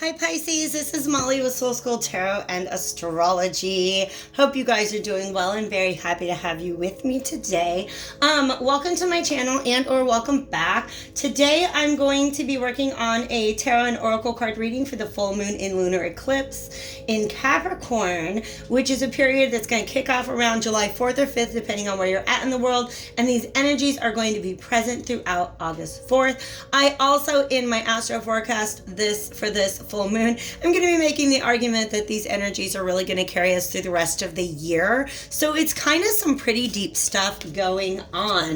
Hi Pisces, this is Molly with Soul School Tarot and Astrology. Hope you guys are doing well and very happy to have you with me today. Welcome to my channel and or welcome back. Today I'm going to be working on a tarot and oracle card reading for the full moon in lunar eclipse in Capricorn, which is a period that's going to kick off around July 4th or 5th, depending on where you're at in the world. And these energies are going to be present throughout August 4th. I also, in my astro forecast for this full moon, I'm going to be making the argument that these energies are really going to carry us through the rest of the year. So it's kind of some pretty deep stuff going on.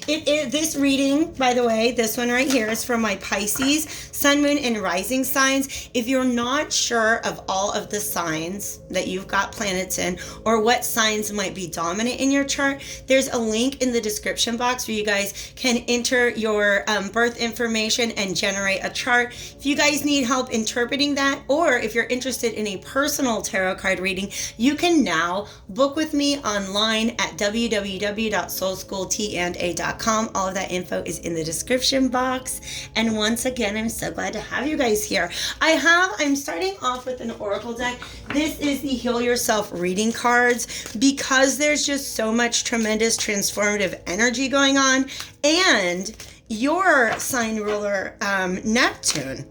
This reading, by the way, this one right here is for my Pisces, sun, moon, and rising signs. If you're not sure of all of the signs that you've got planets in or what signs might be dominant in your chart, there's a link in the description box where you guys can enter your birth information and generate a chart. If you guys need help interpreting that, or if you're interested in a personal tarot card reading, you can now book with me online at www.soulschooltanda.com. All of that info is in the description box. And once again, I'm so glad to have you guys here. I'm starting off with an oracle deck. This is the Heal Yourself reading cards because there's just so much tremendous transformative energy going on, and your sign ruler, Neptune,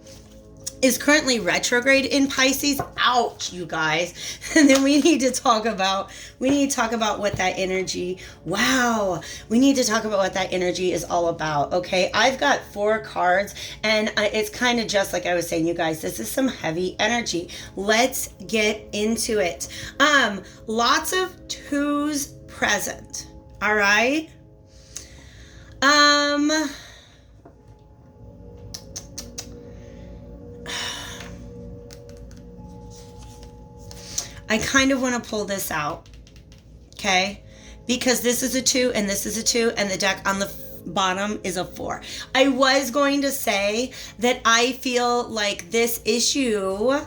is currently retrograde in Pisces. Ouch, you guys. And then we need to talk about what that energy, we need to talk about what that energy is all about, okay? I've got 4 cards, and it's kind of just like I was saying, you guys, this is some heavy energy. Let's get into it. Lots of 2s present, all right? I kind of want to pull this out, okay? Because this is a 2 and this is a 2 and the deck on the bottom is a 4. I was going to say that I feel like this issue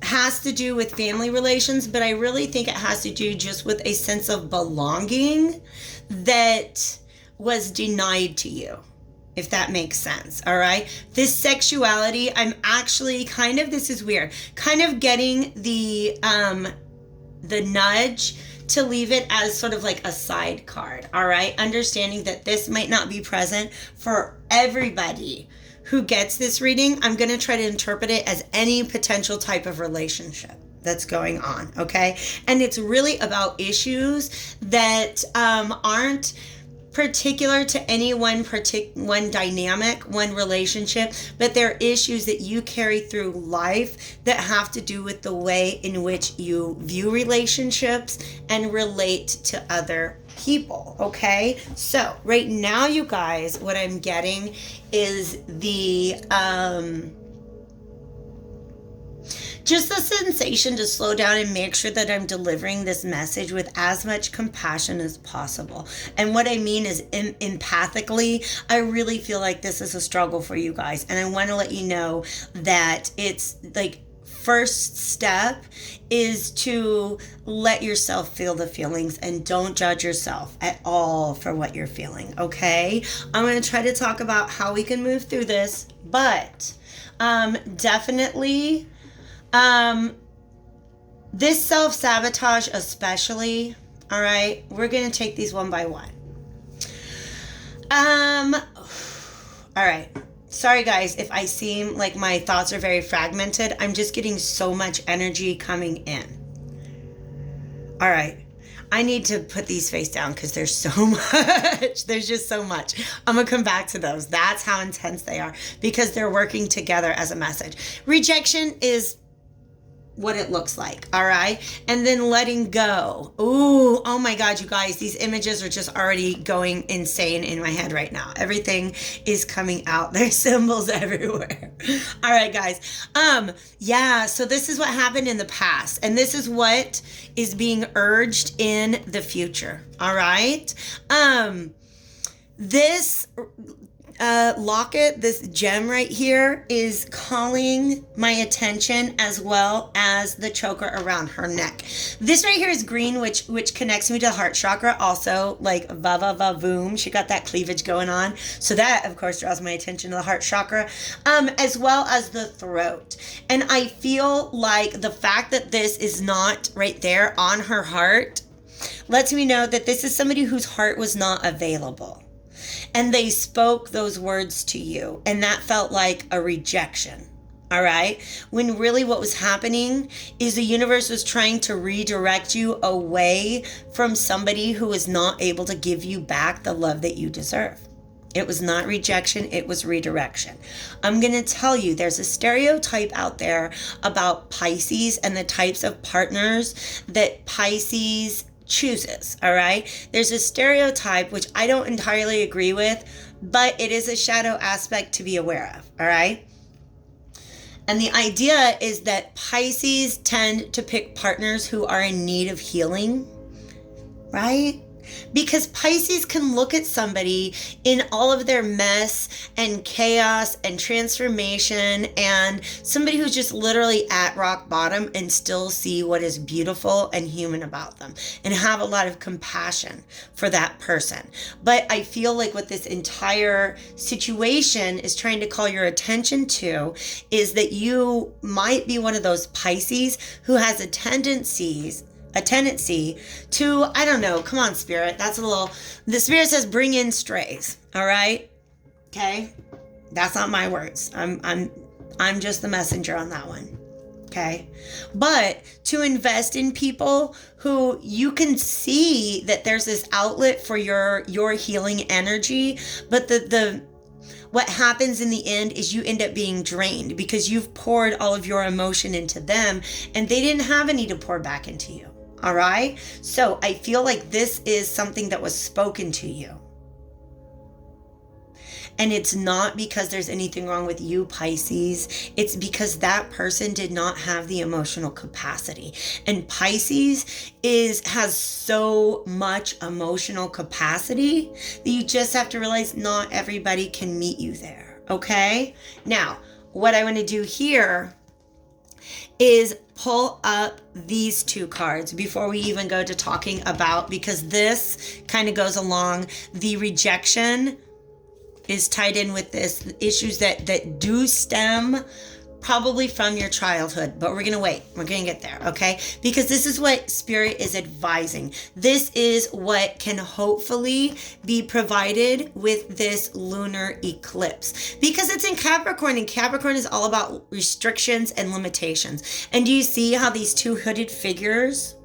has to do with family relations, but I really think it has to do just with a sense of belonging that was denied to you, if that makes sense, all right? This sexuality, I'm actually this is weird, kind of getting the nudge to leave it as sort of like a side card, all right? Understanding that this might not be present for everybody who gets this reading. I'm going to try to interpret it as any potential type of relationship that's going on, okay? And it's really about issues that aren't particular to any one dynamic, one relationship, but they're issues that you carry through life that have to do with the way in which you view relationships and relate to other people, okay? So right now, you guys, what I'm getting is the just the sensation to slow down and make sure that I'm delivering this message with as much compassion as possible. And what I mean is empathically, I really feel like this is a struggle for you guys. And I want to let you know that it's like first step is to let yourself feel the feelings and don't judge yourself at all for what you're feeling, okay? I'm going to try to talk about how we can move through this, but definitely this self-sabotage especially, all right, we're going to take these one by one. All right. Sorry, guys, if I seem like my thoughts are very fragmented. I'm just getting so much energy coming in. All right. I need to put these face down because there's so much. There's just so much. I'm going to come back to those. That's how intense they are because they're working together as a message. Rejection is what it looks like, all right? And then letting go. Ooh, oh my God, you guys, these images are just already going insane in my head right now. Everything is coming out. There's symbols everywhere. All right, guys. Yeah, so this is what happened in the past, and this is what is being urged in the future, all right? This locket, this gem right here, is calling my attention, as well as the choker around her neck. This right here is green, which connects me to the heart chakra. Also, like va va va voom, she got that cleavage going on. So that, of course, draws my attention to the heart chakra, as well as the throat. And I feel like the fact that this is not right there on her heart lets me know that this is somebody whose heart was not available. And they spoke those words to you, and that felt like a rejection. All right? When really what was happening is the universe was trying to redirect you away from somebody who was not able to give you back the love that you deserve. It was not rejection, it was redirection. I'm going to tell you, there's a stereotype out there about Pisces and the types of partners that Pisces chooses, all right? There's a stereotype, which I don't entirely agree with, but it is a shadow aspect to be aware of, all right? And the idea is that Pisces tend to pick partners who are in need of healing, right? Because Pisces can look at somebody in all of their mess and chaos and transformation, and somebody who's just literally at rock bottom, and still see what is beautiful and human about them, and have a lot of compassion for that person. But I feel like what this entire situation is trying to call your attention to is that you might be one of those Pisces who has a tendency to, I don't know, come on, Spirit. The Spirit says bring in strays, all right? Okay? That's not my words. I'm just the messenger on that one. Okay? But to invest in people who you can see that there's this outlet for your healing energy, but what happens in the end is you end up being drained because you've poured all of your emotion into them, and they didn't have any to pour back into you. All right? So I feel like this is something that was spoken to you. And it's not because there's anything wrong with you, Pisces. It's because that person did not have the emotional capacity. And Pisces has so much emotional capacity that you just have to realize not everybody can meet you there. Okay? Now, what I want to do here is pull up these two cards before we even go to talking about, because this kind of goes along. The rejection is tied in with this, issues that do stem probably from your childhood, but we're going to wait. We're going to get there, okay? Because this is what Spirit is advising. This is what can hopefully be provided with this lunar eclipse, because it's in Capricorn, and Capricorn is all about restrictions and limitations. And do you see how these two hooded figures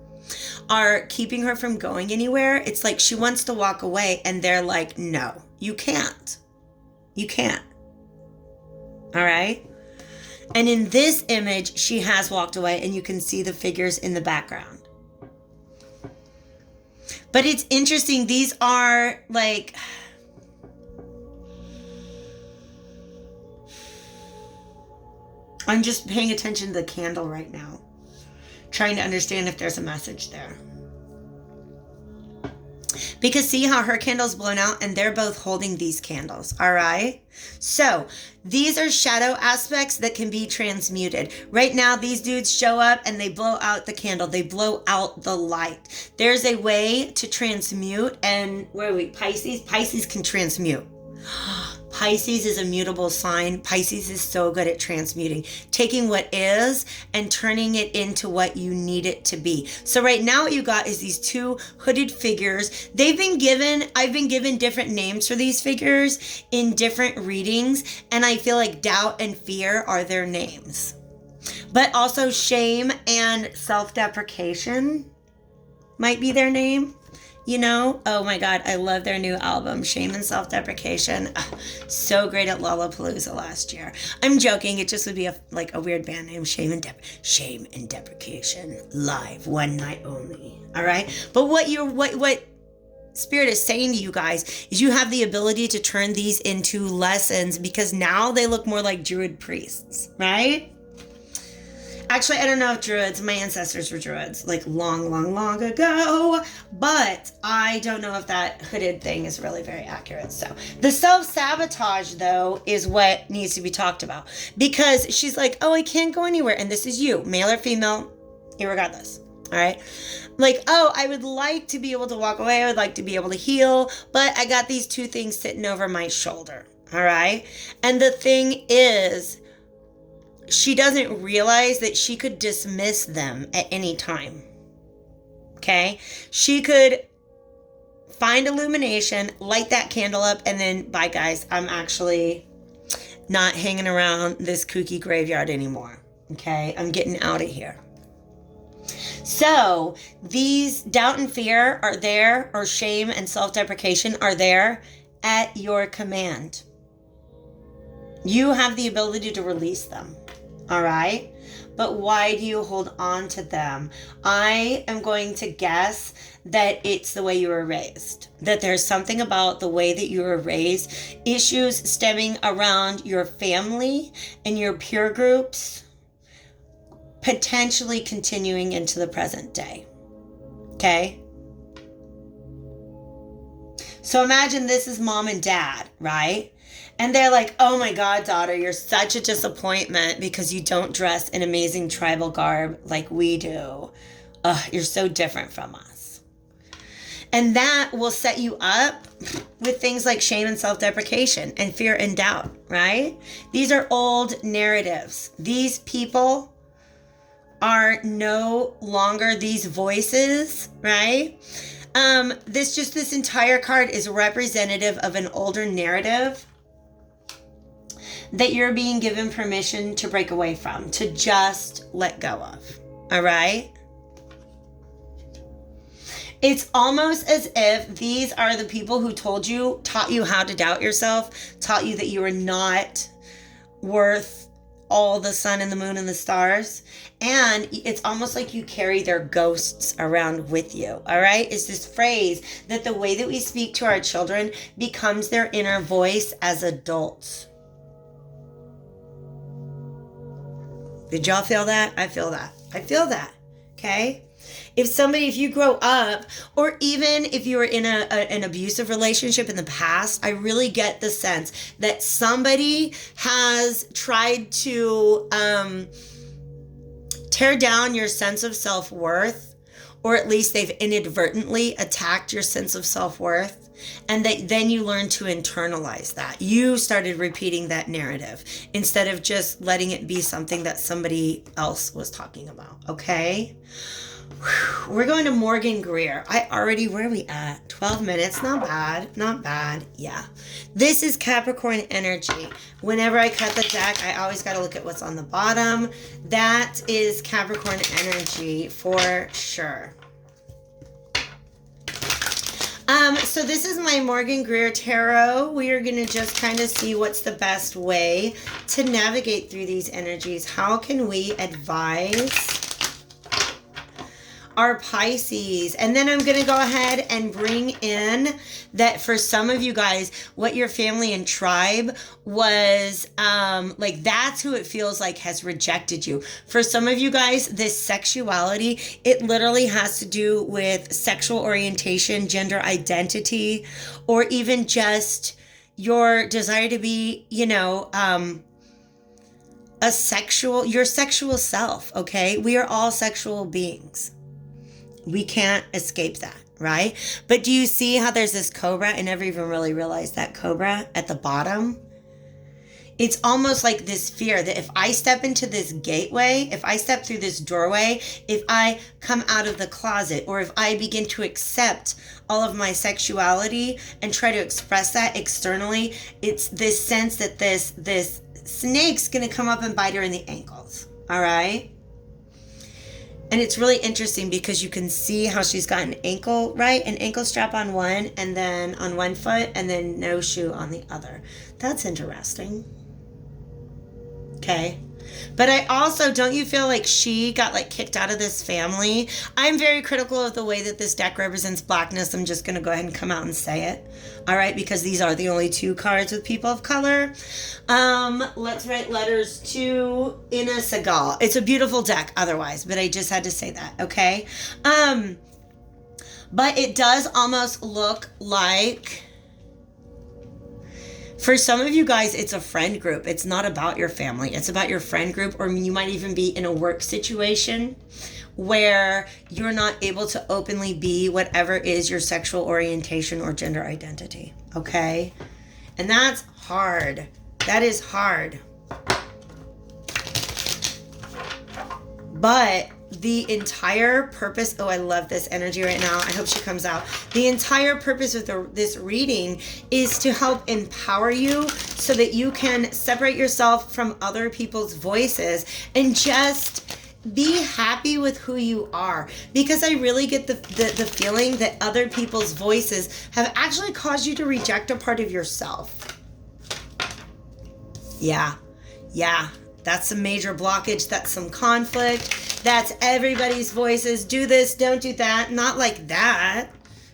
are keeping her from going anywhere? It's like she wants to walk away, and they're like, no, you can't. You can't. All right? And in this image, she has walked away, and you can see the figures in the background. But it's interesting. These are like, I'm just paying attention to the candle right now, trying to understand if there's a message there. Because see how her candle's blown out, and they're both holding these candles, all right? So these are shadow aspects that can be transmuted. Right now, these dudes show up and they blow out the candle. They blow out the light. There's a way to transmute, and where are we? Pisces can transmute. Pisces is a mutable sign. Pisces is so good at transmuting, taking what is and turning it into what you need it to be. So right now what you got is these two hooded figures. I've been given different names for these figures in different readings, and I feel like doubt and fear are their names. But also shame and self-deprecation might be their name. You know, oh my God, I love their new album, Shame and Self-Deprecation. So great at Lollapalooza last year. I'm joking. It just would be a weird band name, Shame and Deprecation, live, one night only. All right. But what Spirit is saying to you guys is you have the ability to turn these into lessons, because now they look more like Druid priests, right? Actually, I don't know if druids, my ancestors were druids, like long, long, long ago, but I don't know if that hooded thing is really very accurate. So the self-sabotage, though, is what needs to be talked about, because she's like, oh, I can't go anywhere. And this is you, male or female, irregardless. All right. Like, oh, I would like to be able to walk away. I would like to be able to heal, but I got these two things sitting over my shoulder. All right. And the thing is, she doesn't realize that she could dismiss them at any time. Okay. She could find illumination, light that candle up, and then, bye guys, I'm actually not hanging around this kooky graveyard anymore. Okay. I'm getting out of here. So these doubt and fear are there, or shame and self-deprecation are there at your command. You have the ability to release them. All right. But why do you hold on to them? I am going to guess that it's the way you were raised, that there's something about the way that you were raised, issues stemming around your family and your peer groups, potentially continuing into the present day. Okay? So imagine this is mom and dad, right? And they're like, oh my God, daughter, you're such a disappointment because you don't dress in amazing tribal garb like we do. Ugh, you're so different from us. And that will set you up with things like shame and self-deprecation and fear and doubt, right? These are old narratives. These people are no longer these voices, right? This entire card is representative of an older narrative that you're being given permission to break away from, to just let go of. All right? It's almost as if these are the people who taught you how to doubt yourself, taught you that you were not worth all the sun and the moon and the stars. And it's almost like you carry their ghosts around with you. All right. It's this phrase that the way that we speak to our children becomes their inner voice as adults. Did y'all feel that? I feel that. I feel that. Okay. If you grow up, or even if you were in an abusive relationship in the past, I really get the sense that somebody has tried to tear down your sense of self-worth, or at least they've inadvertently attacked your sense of self-worth. And then you learn to internalize that. You started repeating that narrative instead of just letting it be something that somebody else was talking about. Okay? We're going to Morgan Greer. Where are we at? 12 minutes. Not bad. Not bad. Yeah. This is Capricorn energy. Whenever I cut the deck, I always got to look at what's on the bottom. That is Capricorn energy for sure. So this is my Morgan Greer Tarot. We are going to just kind of see what's the best way to navigate through these energies. How can we advise our Pisces? And then I'm going to go ahead and bring in that for some of you guys, what your family and tribe was, like that's who it feels like has rejected you. For some of you guys, this sexuality, it literally has to do with sexual orientation, gender identity, or even just your desire to be, your sexual self, okay? We are all sexual beings. We can't escape that, right? But do you see how there's this cobra? I never even really realized that cobra at the bottom. It's almost like this fear that if I step into this gateway, if I step through this doorway, if I come out of the closet, or if I begin to accept all of my sexuality and try to express that externally, it's this sense that this snake's gonna come up and bite her in the ankles, all right? And it's really interesting because you can see how she's got an ankle strap on one, and then on one foot, and then no shoe on the other. That's interesting. Okay. But I also, don't you feel like she got like kicked out of this family? I'm very critical of the way that this deck represents blackness. I'm just going to go ahead and come out and say it. All right, because these are the only 2 cards with people of color. Let's write letters to Ina Segal. It's a beautiful deck otherwise, but I just had to say that, okay? But it does almost look like, for some of you guys, it's a friend group. It's not about your family. It's about your friend group, or you might even be in a work situation where you're not able to openly be whatever is your sexual orientation or gender identity, okay? And that's hard. That is hard. But the entire purpose, oh, I love this energy right now. I hope she comes out. The entire purpose of this reading is to help empower you so that you can separate yourself from other people's voices and just be happy with who you are. Because I really get the feeling that other people's voices have actually caused you to reject a part of yourself. Yeah. That's some major blockage. That's some conflict. That's everybody's voices. Do this, don't do that. Not like that,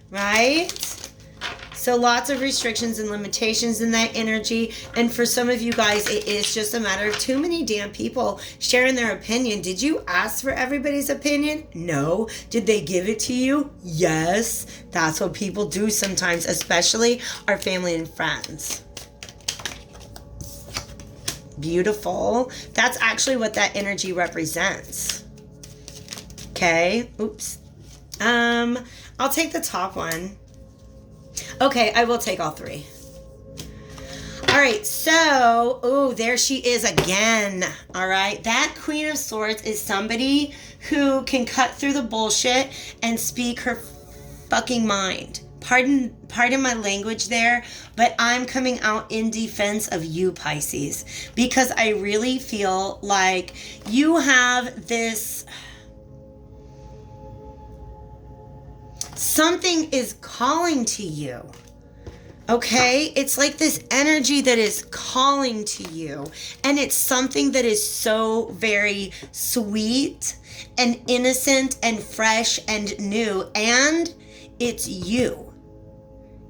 right? So lots of restrictions and limitations in that energy. And for some of you guys, it is just a matter of too many damn people sharing their opinion. Did you ask for everybody's opinion? No. Did they give it to you? Yes. That's what people do sometimes, especially our family and friends. Beautiful. That's actually what that energy represents. Okay. Oops. I'll take the top one. Okay, I will take all 3. All right, so, oh, there she is again. All right, that Queen of Swords is somebody who can cut through the bullshit and speak her fucking mind. Pardon my language there, but I'm coming out in defense of you, Pisces, because I really feel like you have this, something is calling to you. Okay? It's like this energy that is calling to you, and it's something that is so very sweet and innocent and fresh and new, and it's you.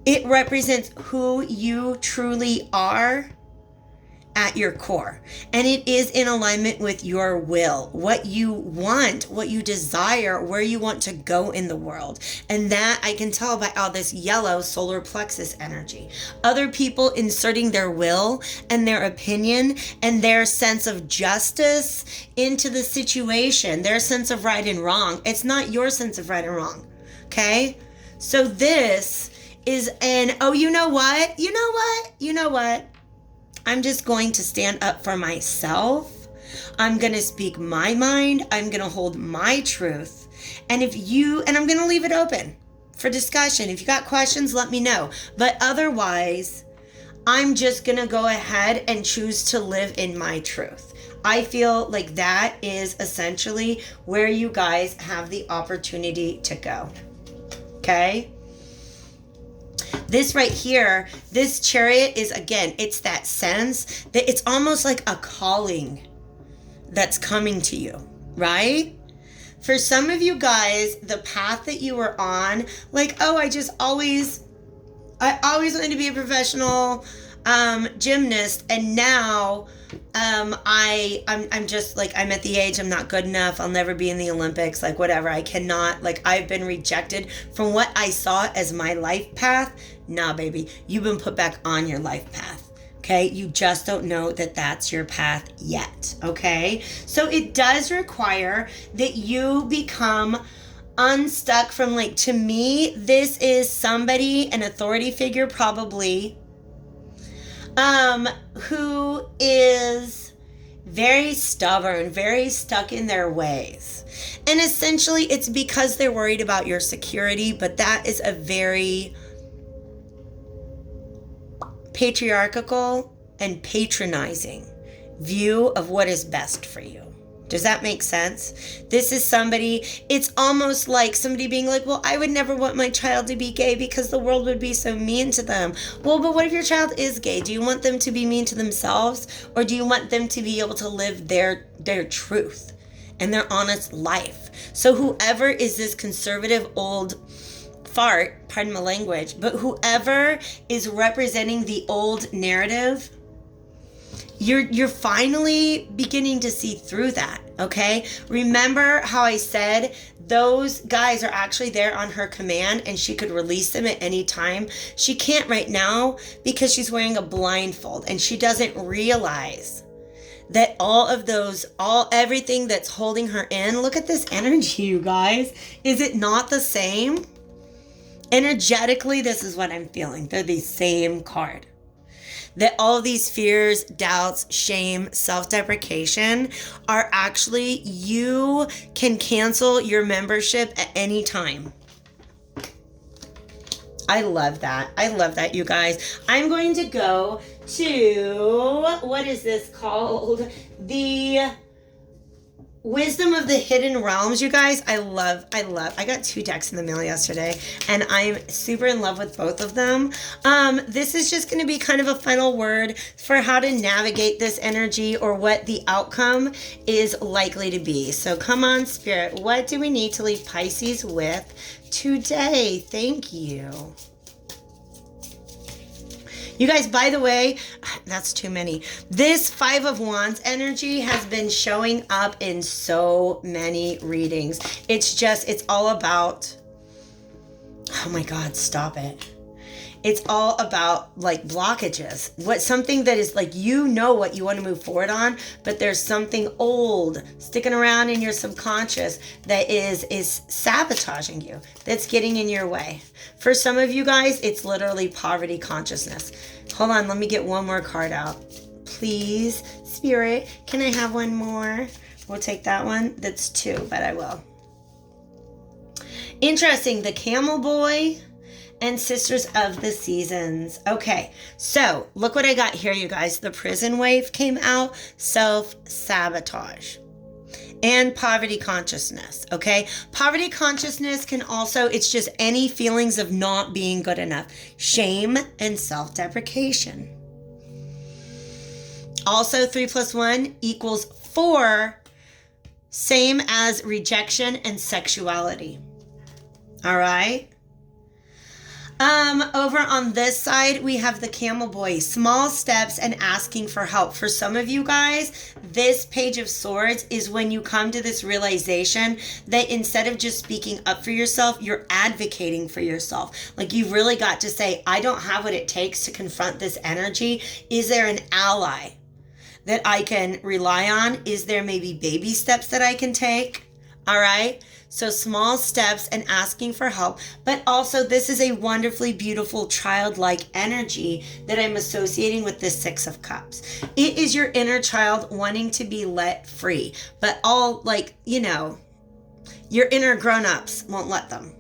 It represents who you truly are at your core. And it is in alignment with your will, what you want, what you desire, where you want to go in the world. And that I can tell by all this yellow solar plexus energy. Other people inserting their will and their opinion and their sense of justice into the situation, their sense of right and wrong. It's not your sense of right and wrong. Okay? So this is you know what? I'm just going to stand up for myself. I'm going to speak my mind. I'm going to hold my truth. And I'm going to leave it open for discussion. If you got questions, let me know. But otherwise, I'm just going to go ahead and choose to live in my truth. I feel like that is essentially where you guys have the opportunity to go. Okay? This right here, this Chariot is, again, it's that sense that it's almost like a calling that's coming to you, right? For some of you guys, the path that you were on, like, oh, I always wanted to be a professional gymnast, and now I'm just like, I'm at the age, I'm not good enough, I'll never be in the Olympics, like whatever, I cannot, like I've been rejected from what I saw as my life path. Nah, baby, you've been put back on your life path. Okay, you just don't know that that's your path yet. Okay, so it does require that you become unstuck from, like, to me, this is somebody, an authority figure probably, who is very stubborn, very stuck in their ways. And essentially it's because they're worried about your security, but that is a very patriarchal and patronizing view of what is best for you. Does that make sense? This is somebody, it's almost like somebody being like, well, I would never want my child to be gay because the world would be so mean to them. Well, but what if your child is gay? Do you want them to be mean to themselves? Or do you want them to be able to live their truth and their honest life? So whoever is this conservative old fart, pardon my language, but whoever is representing the old narrative, you're finally beginning to see through that, okay? Remember how I said those guys are actually there on her command and she could release them at any time? She can't right now because she's wearing a blindfold and she doesn't realize that everything that's holding her in. Look at this energy, you guys. Is it not the same? Energetically, this is what I'm feeling. They're the same card. That all of these fears, doubts, shame, self-deprecation are actually, you can cancel your membership at any time. I love that. I love that, you guys. I'm going to go to, what is this called? The Wisdom of the Hidden Realms, you guys. I got 2 decks in the mail yesterday and I'm super in love with both of them. This is just going to be kind of a final word for how to navigate this energy or what the outcome is likely to be. So come on, Spirit, what do we need to leave Pisces with today? Thank you. You guys, by the way, that's too many. This 5 of Wands energy has been showing up in so many readings. It's all about, oh my God, stop it. It's all about like blockages. Something that is like, you know what you want to move forward on, but there's something old sticking around in your subconscious that is sabotaging you, that's getting in your way. For some of you guys, it's literally poverty consciousness. Hold on, let me get one more card out. Please, Spirit, can I have one more? We'll take that one. That's 2, but I will. Interesting, the Camel Boy and Sisters of the Seasons. Okay, so look what I got here, you guys. The Prison Wave came out, self-sabotage, and poverty consciousness, okay? Poverty consciousness can also, it's just any feelings of not being good enough, shame and self-deprecation. Also, 3 + 1 = 4, same as rejection and sexuality. All right? Over on this side, we have the Camel Boy, small steps and asking for help. For some of you guys, this Page of Swords is when you come to this realization that instead of just speaking up for yourself, you're advocating for yourself. Like, you've really got to say, I don't have what it takes to confront this energy. Is there an ally that I can rely on? Is there maybe baby steps that I can take? All right. So small steps and asking for help, but also this is a wonderfully beautiful childlike energy that I'm associating with this 6 of Cups. It is your inner child wanting to be let free, but all like, your inner grown-ups won't let them.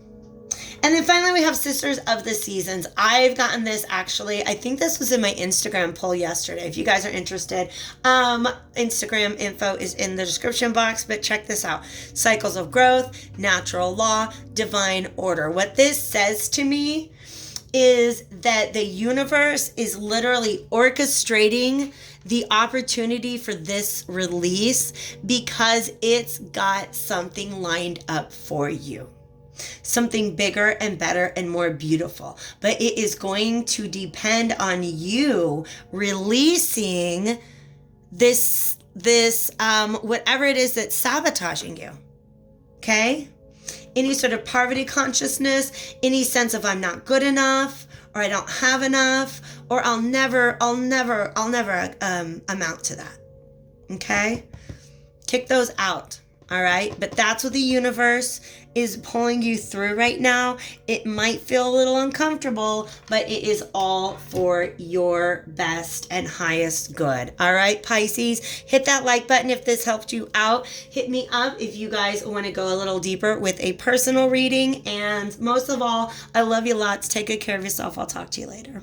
And then finally, we have Sisters of the Seasons. I've gotten this actually, I think this was in my Instagram poll yesterday. If you guys are interested, Instagram info is in the description box, but check this out. Cycles of growth, natural law, divine order. What this says to me is that the universe is literally orchestrating the opportunity for this release because it's got something lined up for you. Something bigger and better and more beautiful. But it is going to depend on you releasing this whatever it is that's sabotaging you. Okay? Any sort of poverty consciousness, any sense of I'm not good enough, or I don't have enough, or I'll never amount to that. Okay? Kick those out. All right? But that's what the universe is pulling you through right now. It might feel a little uncomfortable, but it is all for your best and highest good. All right, Pisces, hit that like button if this helped you out. Hit me up if you guys want to go a little deeper with a personal reading. And most of all, I love you lots. Take good care of yourself. I'll talk to you later.